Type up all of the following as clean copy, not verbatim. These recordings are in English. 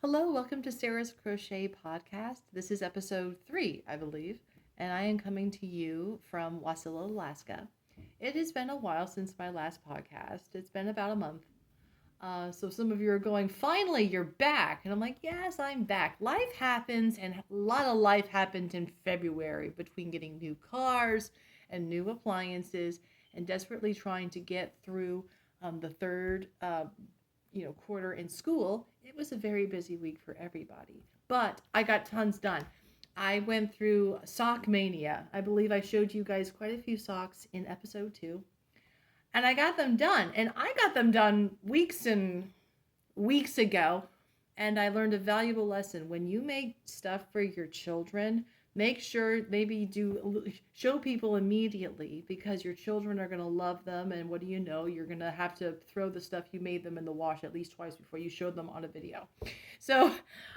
Hello, welcome to Sarah's Crochet Podcast. This is episode 3, I believe, and I am coming to you from Wasilla, Alaska. It has been a while since my last podcast. It's been about a month. So some of you are going, finally, you're back. And I'm like, yes, I'm back. Life happens, and a lot of life happened in February between getting new cars and new appliances and desperately trying to get through the third quarter in school. It was a very busy week for everybody. But I got tons done. I went through sock mania. I believe I showed you guys quite a few socks in episode 2. And I got them done. And I got them done weeks and weeks ago. And I learned a valuable lesson. When you make stuff for your children, make sure maybe do show people immediately, because your children are going to love them. And what do you know? You're going to have to throw the stuff you made them in the wash at least twice before you showed them on a video. So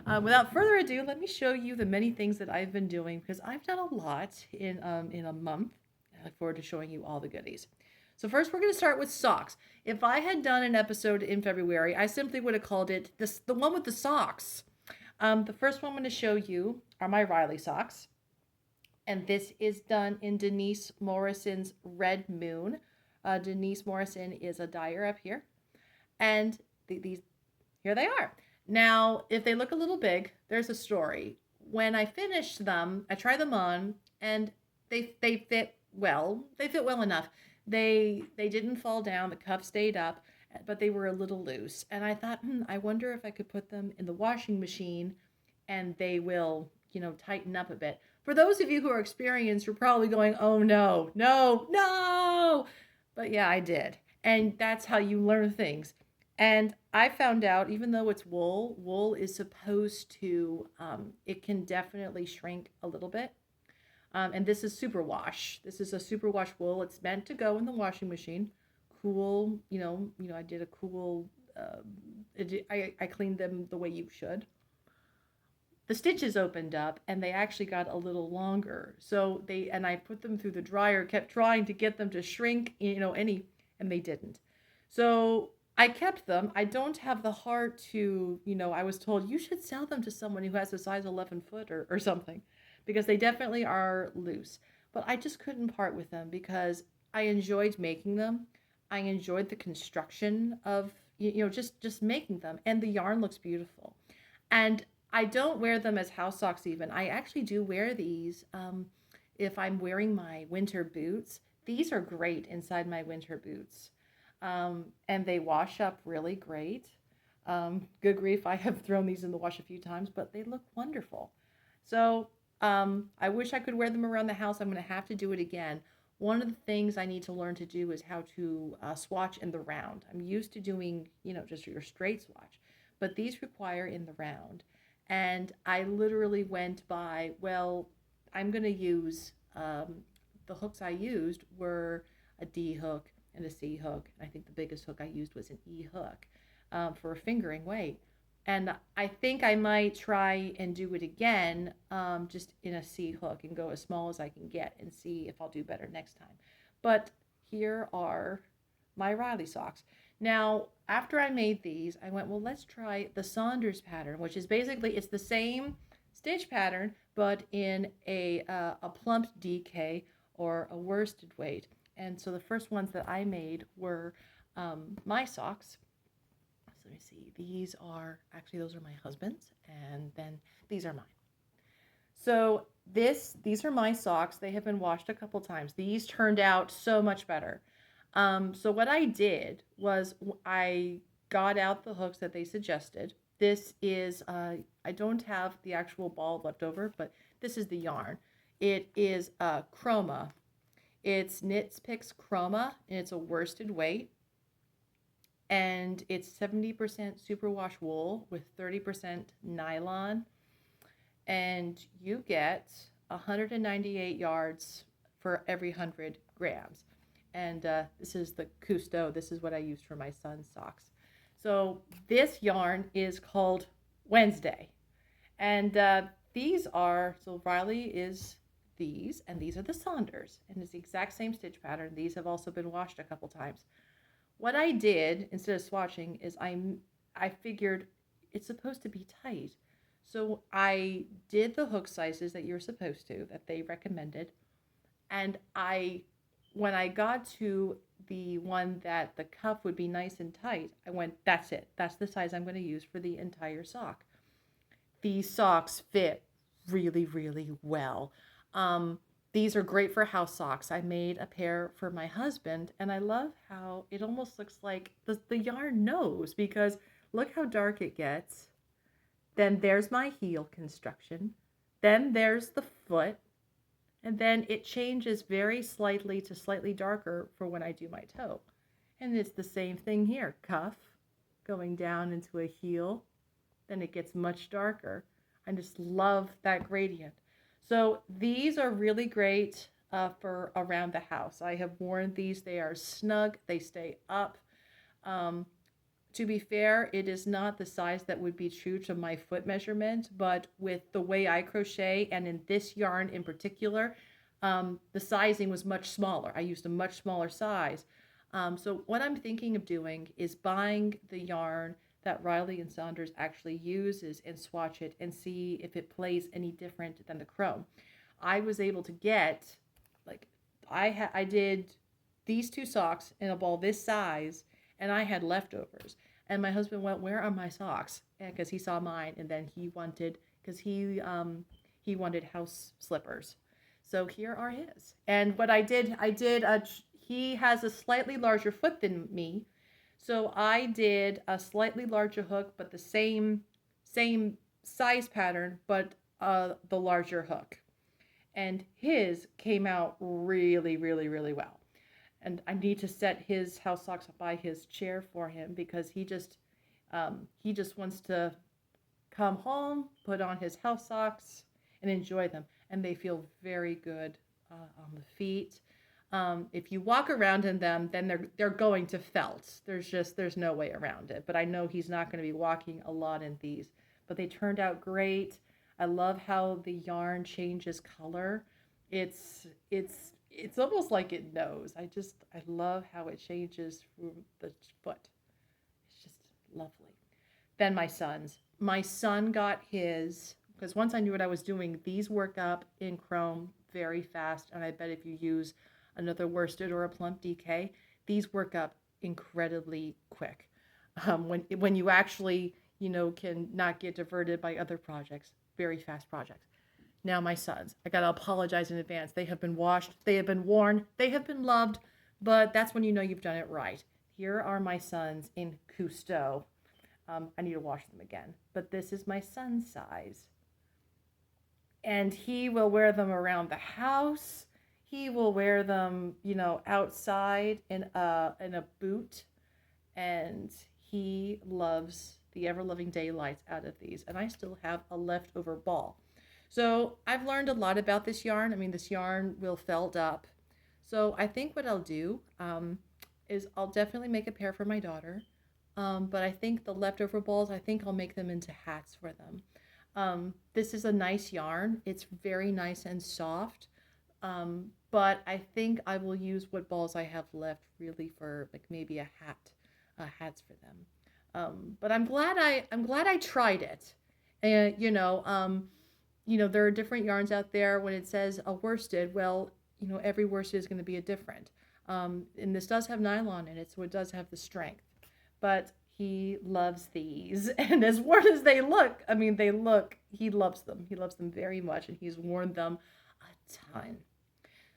without further ado, let me show you the many things that I've been doing, because I've done a lot in a month. I look forward to showing you all the goodies. So first we're going to start with socks. If I had done an episode in February, I simply would have called it the one with the socks. The first one I'm going to show you are my Riley socks. And this is done in Denise Morrison's Red Moon. Denise Morrison is a dyer up here. And these, here they are. Now, if they look a little big, there's a story. When I finished them, I tried them on, and they fit well. They fit well enough. They didn't fall down. The cuff stayed up, but they were a little loose. And I thought, I wonder if I could put them in the washing machine and they will, tighten up a bit. For those of you who are experienced, you're probably going, oh no, no, no. But yeah, I did. And that's how you learn things. And I found out, even though it's wool is supposed to, it can definitely shrink a little bit. And this is superwash. This is a superwash wool. It's meant to go in the washing machine. Cool, I did a cool, I cleaned them the way you should. The stitches opened up and they actually got a little longer. So I put them through the dryer, kept trying to get them to shrink, and they didn't. So I kept them. I don't have the heart to, I was told you should sell them to someone who has a size 11 foot or something, because they definitely are loose. But I just couldn't part with them because I enjoyed making them. I enjoyed the construction of, just making them. And the yarn looks beautiful. And I don't wear them as house socks even. I actually do wear these if I'm wearing my winter boots. These are great inside my winter boots. And they wash up really great. Good grief, I have thrown these in the wash a few times, but they look wonderful. So I wish I could wear them around the house. I'm going to have to do it again. One of the things I need to learn to do is how to swatch in the round. I'm used to doing, just your straight swatch, but these require in the round. And I literally went by, I'm going to use, the hooks I used were a D hook and a C hook. I think the biggest hook I used was an E hook for a fingering weight. And I think I might try and do it again, just in a C hook, and go as small as I can get and see if I'll do better next time. But here are my Riley socks. Now, after I made these, I went, let's try the Saunders pattern, which is basically, it's the same stitch pattern, but in a plumped DK or a worsted weight. And so the first ones that I made were my socks. So let me see. These are, actually, those are my husband's, and then these are mine. So these are my socks. They have been washed a couple times. These turned out so much better. So what I did was I got out the hooks that they suggested. This is, I don't have the actual ball left over, but this is the yarn. It is Chroma. It's Knits Picks Chroma, and it's a worsted weight. And it's 70% superwash wool with 30% nylon. And you get 198 yards for every 100 grams. And this is the Cousteau. This is what I used for my son's socks. So this yarn is called Wednesday. And these are, so Riley is these, and these are the Saunders. And it's the exact same stitch pattern. These have also been washed a couple times. What I did, instead of swatching, is I figured it's supposed to be tight. So I did the hook sizes that you're supposed to, that they recommended. And when I got to the one that the cuff would be nice and tight, I went, that's it. That's the size I'm going to use for the entire sock. These socks fit really, really well. These are great for house socks. I made a pair for my husband, and I love how it almost looks like the yarn knows, because look how dark it gets. Then there's my heel construction. Then there's the foot. And then it changes very slightly to slightly darker for when I do my toe. And it's the same thing here. Cuff going down into a heel. Then it gets much darker. I just love that gradient. So these are really great for around the house. I have worn these. They are snug. They stay up. To be fair, it is not the size that would be true to my foot measurement, but with the way I crochet, and in this yarn in particular, the sizing was much smaller. I used a much smaller size. So what I'm thinking of doing is buying the yarn that Riley and Saunders actually uses and swatch it and see if it plays any different than the chrome. I was able to get, like, I did these two socks in a ball this size, and I had leftovers. And my husband went, "Where are my socks?" Because he saw mine, and then he wanted, because he wanted house slippers. So here are his. And what I did, he has a slightly larger foot than me, so I did a slightly larger hook, but the same size pattern, but the larger hook. And his came out really, really, really well. And I need to set his house socks by his chair for him, because he just wants to come home, put on his house socks, and enjoy them. And they feel very good on the feet. If you walk around in them, then they're going to felt. There's no way around it. But I know he's not going to be walking a lot in these. But they turned out great. I love how the yarn changes color. It's almost like it knows. I love how it changes through the foot. It's just lovely. Then my son got his, because once I knew what I was doing, these work up in chrome very fast. And I bet if you use another worsted or a plump DK, these work up incredibly quick. When you actually, can not get diverted by other projects, very fast projects. Now my sons, I gotta apologize in advance. They have been washed, they have been worn, they have been loved, but that's when you know you've done it right. Here are my sons in Cousteau. I need to wash them again, but this is my son's size. And he will wear them around the house. He will wear them, outside in a boot, and he loves the ever-loving daylights out of these. And I still have a leftover ball. So I've learned a lot about this yarn. I mean, this yarn will felt up. So I think what I'll do is I'll definitely make a pair for my daughter. But I think the leftover balls, I think I'll make them into hats for them. This is a nice yarn. It's very nice and soft. But I think I will use what balls I have left really for like maybe hats for them. But I'm glad I tried it. And there are different yarns out there. When it says a worsted, well, every worsted is going to be a different. And this does have nylon in it, so it does have the strength. But he loves these, and as worn as they look, he loves them. He loves them very much, and he's worn them a ton.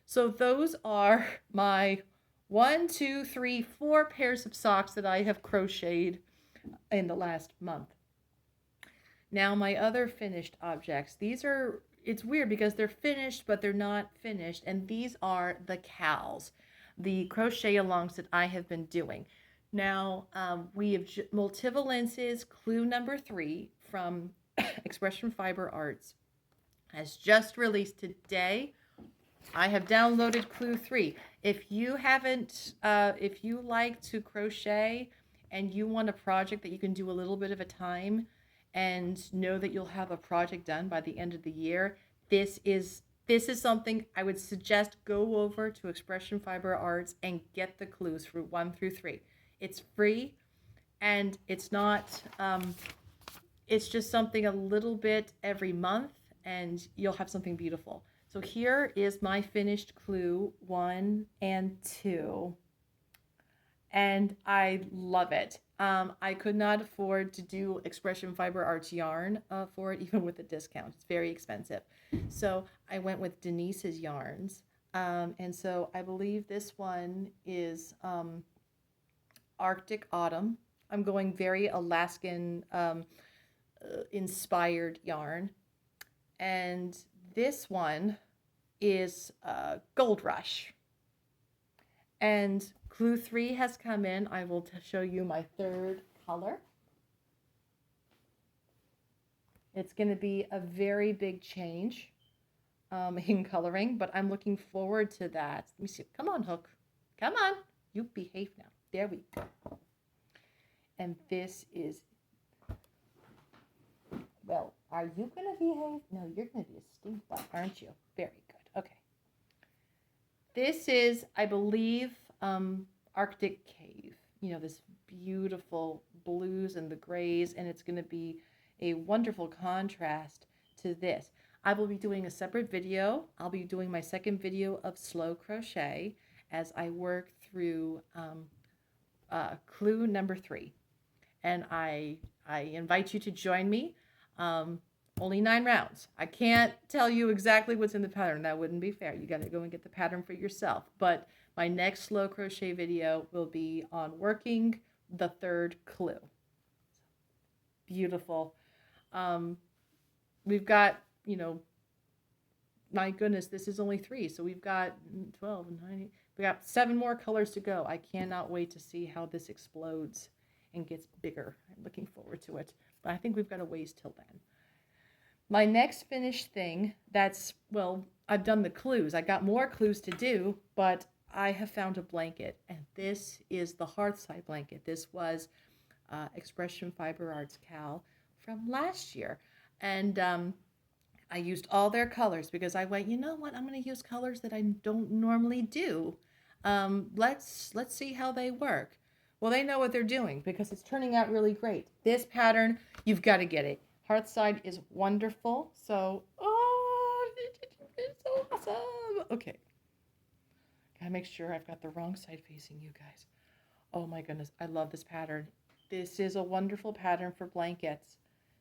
So those are my 4 pairs of socks that I have crocheted in the last month. Now my other finished objects, it's weird because they're finished, but they're not finished. And these are the cowls, the crochet alongs that I have been doing. Now we have Multivalence's clue number 3 from Expression Fiber Arts has just released today. I have downloaded clue 3. If you like to crochet and you want a project that you can do a little bit of a time, and know that you'll have a project done by the end of the year, this is something I would suggest. Go over to Expression Fiber Arts and get the clues for 1 through 3. It's free, and it's not it's just something a little bit every month, and you'll have something beautiful. So here is my finished clue 1 and 2, and I love it. I could not afford to do Expression Fiber Arts yarn for it, even with a discount. It's very expensive. So I went with Denise's yarns. And so I believe this one is Arctic Autumn. I'm going very Alaskan inspired yarn. And this one is Gold Rush. And clue 3 has come in. I will show you my third color. It's going to be a very big change in coloring, but I'm looking forward to that. Let me see. Come on, Hook. Come on. You behave now. There we go. And this is, well, are you going to behave? No, you're going to be a stink bug, aren't you? Very good. Okay. This is, I believe, Arctic Cave. You know, this beautiful blues and the grays, and it's going to be a wonderful contrast to this. I will be doing a separate video. I'll be doing my second video of slow crochet as I work through clue number 3. And I invite you to join me. Only 9 rounds. I can't tell you exactly what's in the pattern. That wouldn't be fair. You got to go and get the pattern for yourself. But my next slow crochet video will be on working the 3rd clue. Beautiful. We've got, you know, my goodness, this is only 3. So we've got 12 and 9. We got 7 more colors to go. I cannot wait to see how this explodes and gets bigger. I'm looking forward to it. But I think we've got a ways till then. My next finished thing, that's, well, I've done the clues. I got more clues to do, but I have found a blanket, and this is the Hearthside blanket. This was Expression Fiber Arts Cal from last year, and I used all their colors because I went, you know what, I'm going to use colors that I don't normally do. Let's see how they work. Well, they know what they're doing because it's turning out really great. This pattern, you've got to get it. Hearthside is wonderful. So, oh, it's so awesome. Okay. Gotta make sure I've got the wrong side facing you guys. Oh my goodness, I love this pattern. This is a wonderful pattern for blankets.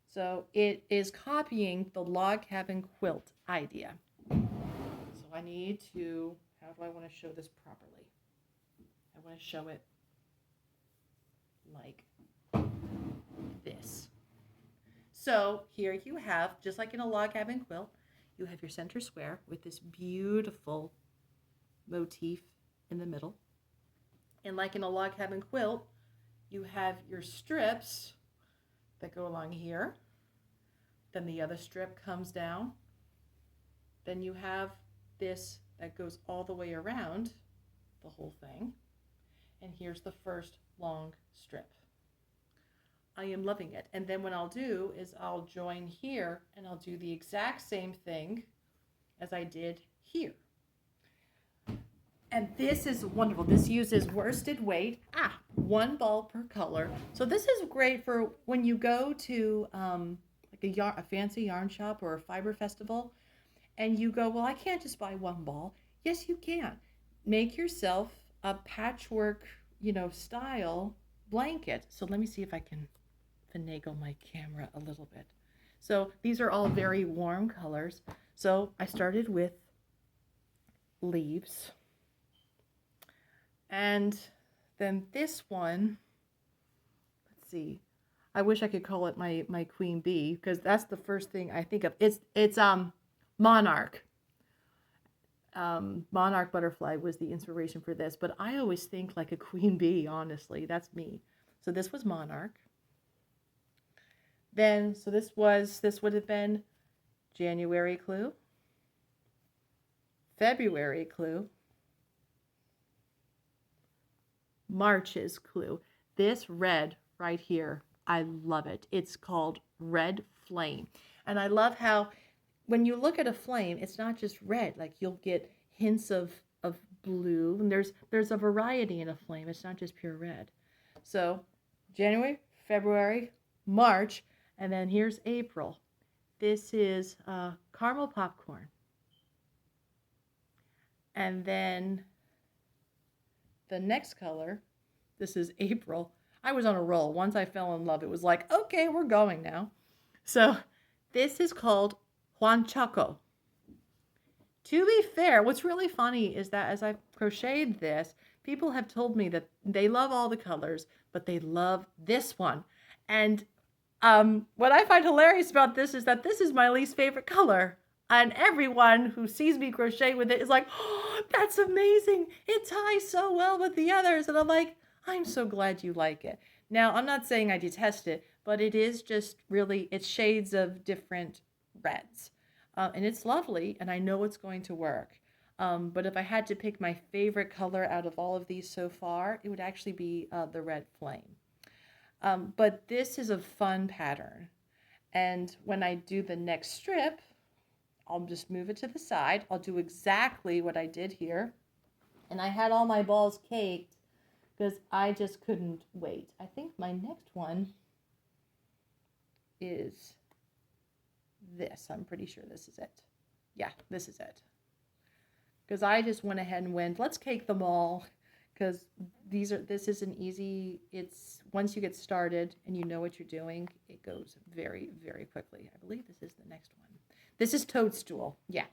So it is copying the log cabin quilt idea. So I need to, how do I want to show this properly? I want to show it like this. So here you have, just like in a log cabin quilt, you have your center square with this beautiful motif in the middle. And like in a log cabin quilt, you have your strips that go along here. Then the other strip comes down. Then you have this that goes all the way around the whole thing. And here's the first long strip. I am loving it. And then what I'll do is I'll join here and I'll do the exact same thing as I did here. And this is wonderful. This uses worsted weight, 1 ball per color. So this is great for when you go to like a fancy yarn shop or a fiber festival and you go, well, I can't just buy 1 ball. Yes, you can. Make yourself a patchwork, style blanket. So let me see if I can finagle my camera a little bit. So these are all very warm colors. So I started with leaves. And then this one, let's see. I wish I could call it my queen bee because that's the first thing I think of. It's monarch. Monarch butterfly was the inspiration for this, but I always think like a queen bee, honestly. That's me. So this was monarch. Then, so this would have been January clue, February clue, March's clue. This red right here, I love it. It's called Red Flame. And I love how when you look at a flame, it's not just red. Like you'll get hints of blue. And there's a variety in a flame. It's not just pure red. So January, February, March, And then here's April. This is caramel popcorn. And then the next color, this is April. I was on a roll. Once I fell in love, it was like, okay, we're going now. So this is called Juan Chaco. To be fair, what's really funny is that as I've crocheted this, people have told me that they love all the colors, but they love this one. And what I find hilarious about this is that this is my least favorite color. And everyone who sees me crochet with it is like, oh, that's amazing. It ties so well with the others. And I'm like, I'm so glad you like it. Now, I'm not saying I detest it, but it is just really, it's shades of different reds. And it's lovely, and I know it's going to work. But if I had to pick my favorite color out of all of these so far, it would actually be the red flame. But this is a fun pattern. And when I do the next strip, I'll just move it to the side. I'll do exactly what I did here. And I had all my balls caked because I just couldn't wait. I think my next one is this. I'm pretty sure this is it. Yeah, this is it. Because I just went ahead and went, let's cake them all. Because this is an easy, it's once you get started and you know what you're doing, it goes very, very quickly. I believe this is the next one. This is Toadstool. Yeah.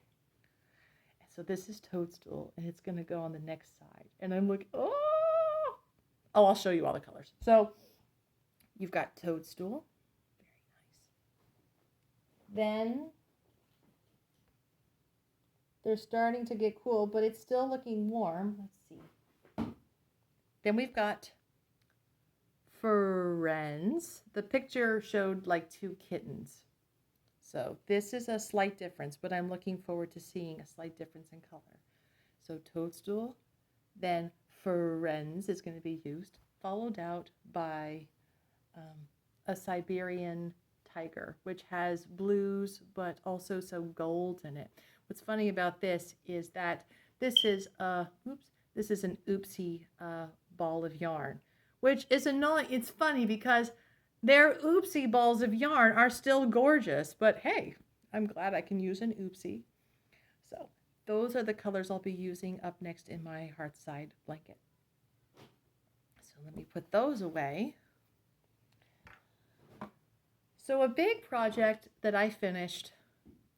So this is Toadstool, and it's going to go on the next side. And I'm like, oh, I'll show you all the colors. So you've got Toadstool. Very nice. Then they're starting to get cool, but it's still looking warm. Let's see. Then we've got Friends. The picture showed like 2 kittens. So this is a slight difference, but I'm looking forward to seeing a slight difference in color. So Toadstool, then Friends is going to be used, followed out by a Siberian tiger, which has blues, but also some gold in it. What's funny about this is that this is an oopsie ball of yarn, which is annoying. It's funny because their oopsie balls of yarn are still gorgeous, but hey, I'm glad I can use an oopsie. So those are the colors I'll be using up next in my Hearthside blanket. So let me put those away. So a big project that I finished,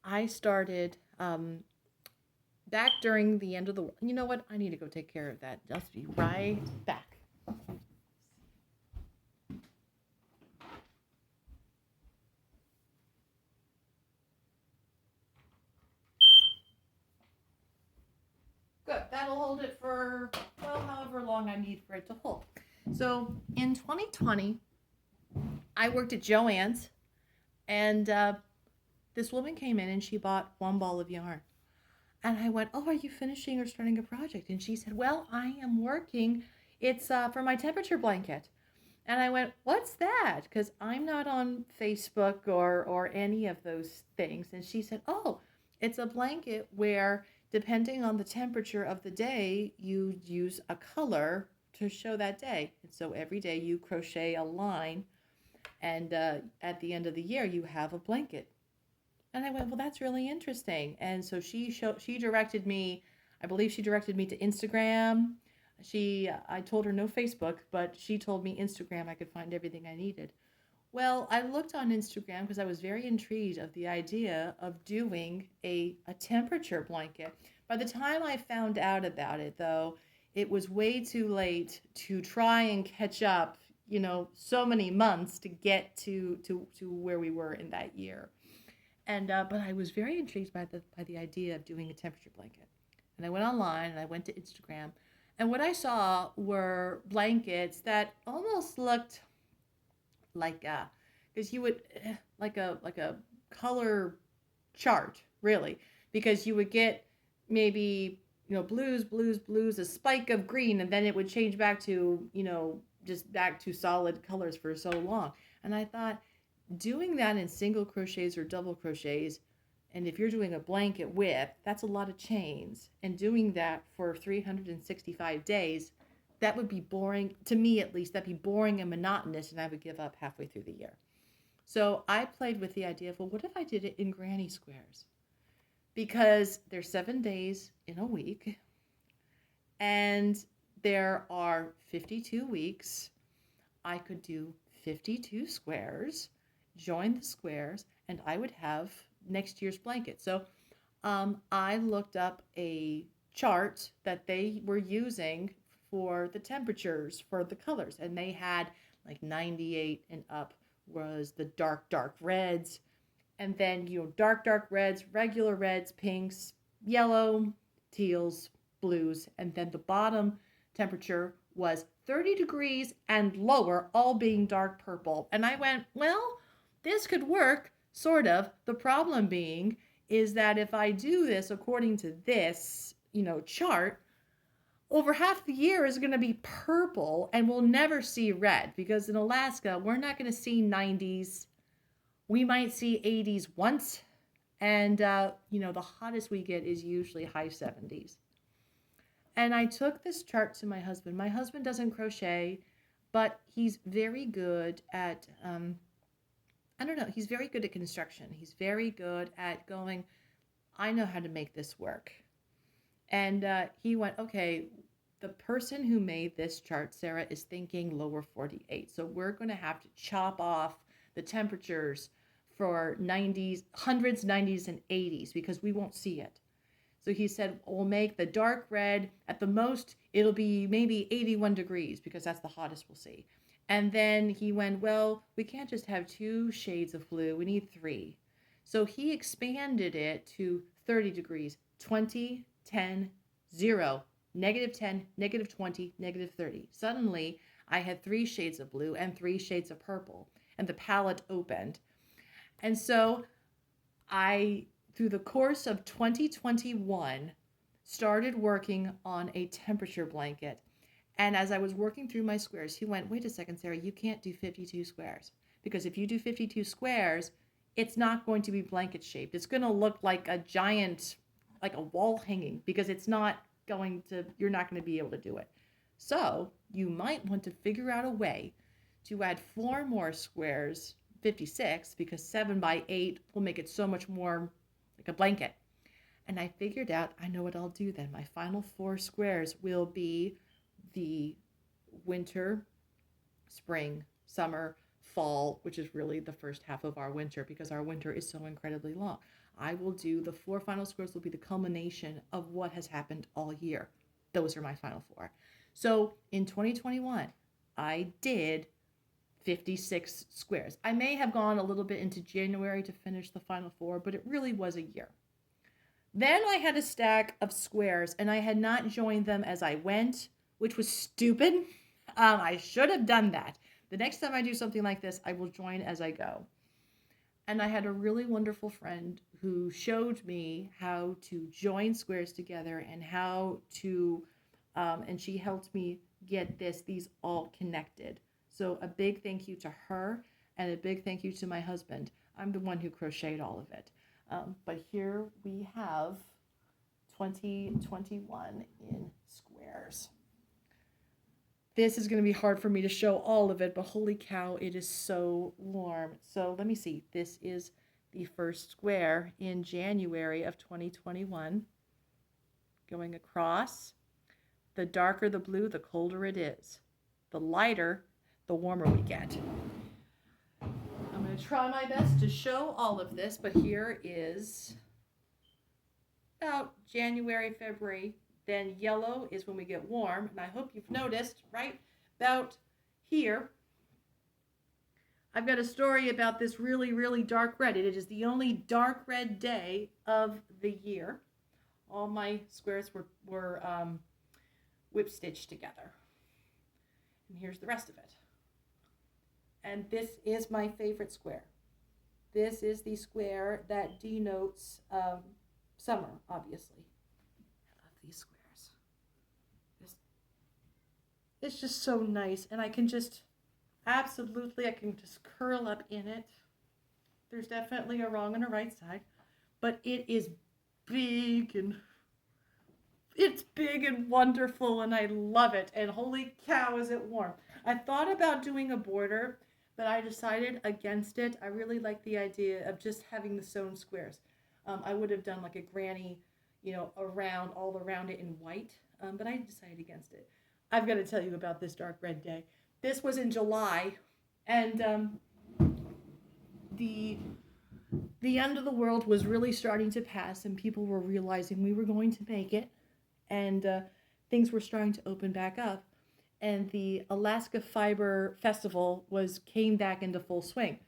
I started back during the end of the world. You know what? I need to go take care of that. Just be right back. Good. That'll hold it for, well, however long I need for it to hold. So in 2020, I worked at Joann's, and this woman came in and she bought 1 ball of yarn. And I went, oh, are you finishing or starting a project? And she said, well, I am working. It's for my temperature blanket. And I went, what's that? Because I'm not on Facebook or any of those things. And she said, oh, it's a blanket where, depending on the temperature of the day, you use a color to show that day. And so every day you crochet a line, and at the end of the year, you have a blanket. And I went, well, that's really interesting. And so she directed me, I believe she directed me to Instagram. I told her no Facebook, but she told me Instagram, I could find everything I needed. Well, I looked on Instagram because I was very intrigued of the idea of doing a temperature blanket. By the time I found out about it, though, it was way too late to try and catch up, so many months to get to where we were in that year. And but I was very intrigued by the idea of doing a temperature blanket. And I went online and I went to Instagram. And what I saw were blankets that almost looked like because you would like a color chart, really, because you would get maybe blues, a spike of green, and then it would change back to just back to solid colors for so long. And I thought, doing that in single crochets or double crochets, and if you're doing a blanket width, that's a lot of chains, and doing that for 365 days, that would be boring, to me at least. That'd be boring and monotonous, and I would give up halfway through the year. So I played with the idea of, well, what if I did it in granny squares? Because there's 7 days in a week and there are 52 weeks. I could do 52 squares, join the squares, and I would have next year's blanket. So I looked up a chart that they were using for the temperatures for the colors, and they had like 98 and up was the dark reds, and then dark reds, regular reds, pinks, yellow, teals, blues, and then the bottom temperature was 30 degrees and lower, all being dark purple. And I went, well, this could work, sort of. The problem being is that if I do this according to this, chart, over half the year is going to be purple and we'll never see red, because in Alaska, we're not going to see 90s. We might see 80s once. And, the hottest we get is usually high 70s. And I took this chart to my husband. My husband doesn't crochet, but he's very good at, I don't know, he's very good at construction. He's very good at going, I know how to make this work. And he went, okay, the person who made this chart, Sarah, is thinking lower 48. So we're going to have to chop off the temperatures for 90s, 100s, 90s, and 80s because we won't see it. So he said, we'll make the dark red, at the most, it'll be maybe 81 degrees because that's the hottest we'll see. And then he went, well, we can't just have 2 shades of blue, we need 3. So he expanded it to 30 degrees, 20, 10, 0, -10, -20, -30. Suddenly, I had 3 shades of blue and 3 shades of purple, and the palette opened. And so I, through the course of 2021, started working on a temperature blanket. And as I was working through my squares, he went, wait a second, Sarah, you can't do 52 squares. Because if you do 52 squares, it's not going to be blanket shaped. It's going to look like a giant, like a wall hanging, because it's not going to, you're not going to be able to do it. So you might want to figure out a way to add 4 more squares, 56, because 7 by 8 will make it so much more like a blanket. And I figured out, I know what I'll do then. My final 4 squares will be the winter, spring, summer, fall, which is really the first half of our winter because our winter is so incredibly long. I will do the 4 final squares will be the culmination of what has happened all year. Those are my final 4. So in 2021, I did 56 squares. I may have gone a little bit into January to finish the final 4, but it really was a year. Then I had a stack of squares and I had not joined them as I went, which was stupid. I should have done that. The next time I do something like this, I will join as I go. And I had a really wonderful friend who showed me how to join squares together and how to, and she helped me get these all connected. So a big thank you to her and a big thank you to my husband. I'm the one who crocheted all of it. But here we have 2021 in squares. This is going to be hard for me to show all of it, but holy cow, it is so warm. So let me see. This is the first square in January of 2021. Going across. The darker the blue, the colder it is. The lighter, the warmer we get. I'm going to try my best to show all of this, but here is about January, February. Then yellow is when we get warm, and I hope you've noticed, right about here, I've got a story about this really, really dark red. It is the only dark red day of the year. All my squares were whip stitched together. And here's the rest of it. And this is my favorite square. This is the square that denotes summer, obviously. I love these squares. It's just so nice, and I can just curl up in it. There's definitely a wrong and a right side, but it is big and it's big and wonderful, and I love it. And holy cow, is it warm. I thought about doing a border, but I decided against it. I really like the idea of just having the sewn squares. I would have done like a granny, around all around it in white, but I decided against it. I've got to tell you about this dark red day. This was in July, and the the end of the world was really starting to pass, and people were realizing we were going to make it, and things were starting to open back up, and the Alaska Fiber Festival came back into full swing,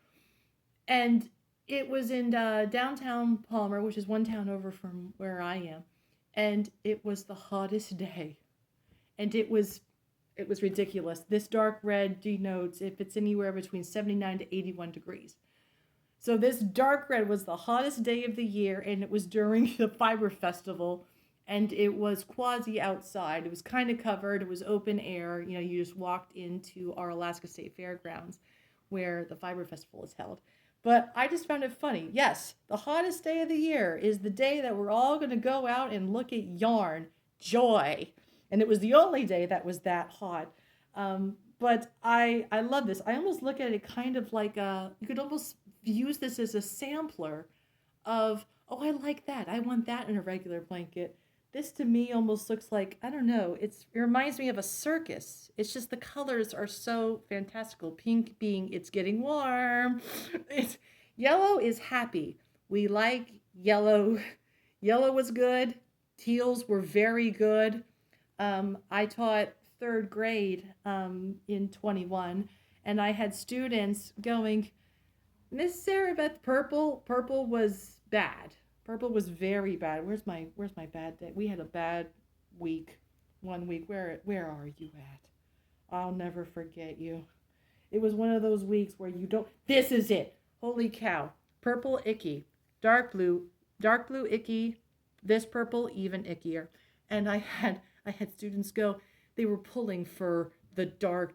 and it was in downtown Palmer, which is one town over from where I am, and it was the hottest day, and it was ridiculous. This dark red denotes if it's anywhere between 79 to 81 degrees. So this dark red was the hottest day of the year, and it was during the Fiber Festival, and it was quasi outside. It was kind of covered. It was open air. You just walked into our Alaska State Fairgrounds where the Fiber Festival is held. But I just found it funny. Yes, the hottest day of the year is the day that we're all going to go out and look at yarn. Joy. And it was the only day that was that hot. But I love this. I almost look at it kind of like you could almost use this as a sampler of, oh, I like that. I want that in a regular blanket. This to me almost looks like, I don't know, it reminds me of a circus. It's just the colors are so fantastical. Pink being it's getting warm. Yellow is happy. We like yellow. Yellow was good. Teals were very good. I taught third grade in 21, and I had students going, Miss Sarah Beth, purple was bad. Purple was very bad. Where's my bad day? We had a bad week. 1 week. Where are you at? I'll never forget you. It was one of those weeks where you don't. This is it. Holy cow. Purple icky. Dark blue icky. This purple even ickier. And I had students go. They were pulling for the dark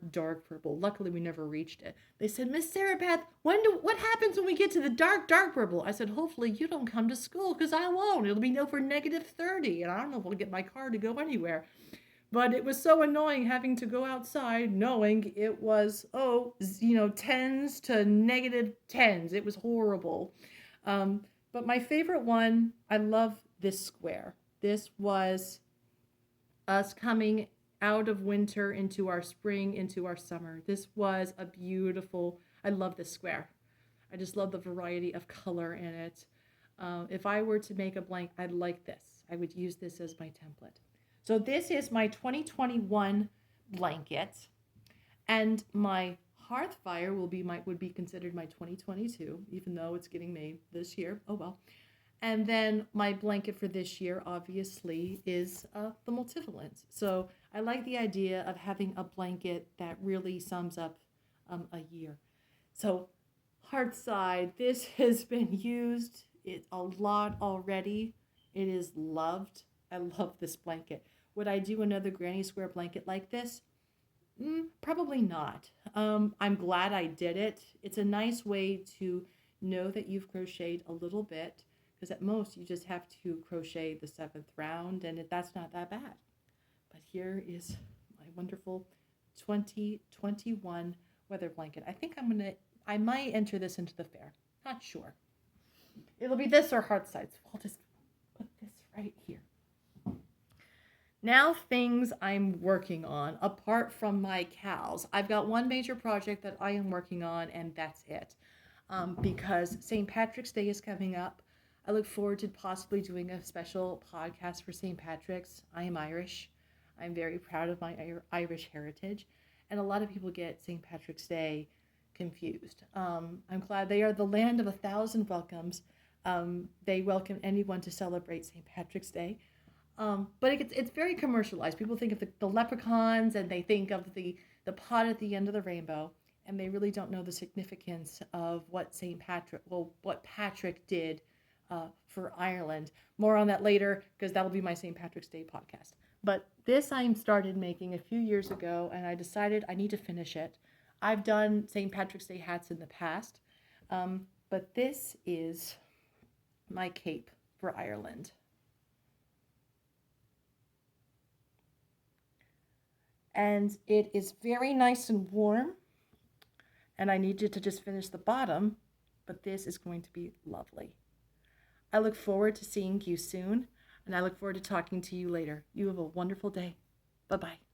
purple. Luckily, we never reached it. They said, Miss Sarah Beth, what happens when we get to the dark purple? I said, hopefully you don't come to school, because I won't. It'll be over -30, and I don't know if I'll get my car to go anywhere. But it was so annoying having to go outside knowing it was, 10s to -10s. It was horrible. But my favorite one, I love this square. This was us coming out of winter into our spring, into our summer. This was a beautiful, I love this square. I just love the variety of color in it. If I were to make a blank, I'd like this. I would use this as my template. So this is my 2021 blanket, and my hearth fire would be considered my 2022, even though it's getting made this year. Oh well. And then my blanket for this year, obviously, is the multivalent. So I like the idea of having a blanket that really sums up a year. So hearth side, this has been used a lot already. It is loved. I love this blanket. Would I do another granny square blanket like this? Probably not. I'm glad I did it. It's a nice way to know that you've crocheted a little bit, because at most you just have to crochet the 7th round, and that's not that bad. But here is my wonderful 2021 weather blanket. I think I might enter this into the fair. Not sure. It'll be this or hearth side, so I'll just put this right here. Now things I'm working on, apart from my cows. I've got one major project that I am working on, and that's it. Because St. Patrick's Day is coming up. I look forward to possibly doing a special podcast for St. Patrick's. I am Irish. I'm very proud of my Irish heritage. And a lot of people get St. Patrick's Day confused. I'm glad they are the land of 1,000 welcomes. They welcome anyone to celebrate St. Patrick's Day. But it's very commercialized. People think of the leprechauns, and they think of the pot at the end of the rainbow. And they really don't know the significance of what what Patrick did for Ireland. More on that later, because that'll be my St. Patrick's Day podcast. But this I started making a few years ago, and I decided I need to finish it. I've done St. Patrick's Day hats in the past, but this is my cape for Ireland. And it is very nice and warm. and I need you to just finish the bottom, but this is going to be lovely. I look forward to seeing you soon, and I look forward to talking to you later. You have a wonderful day. Bye-bye.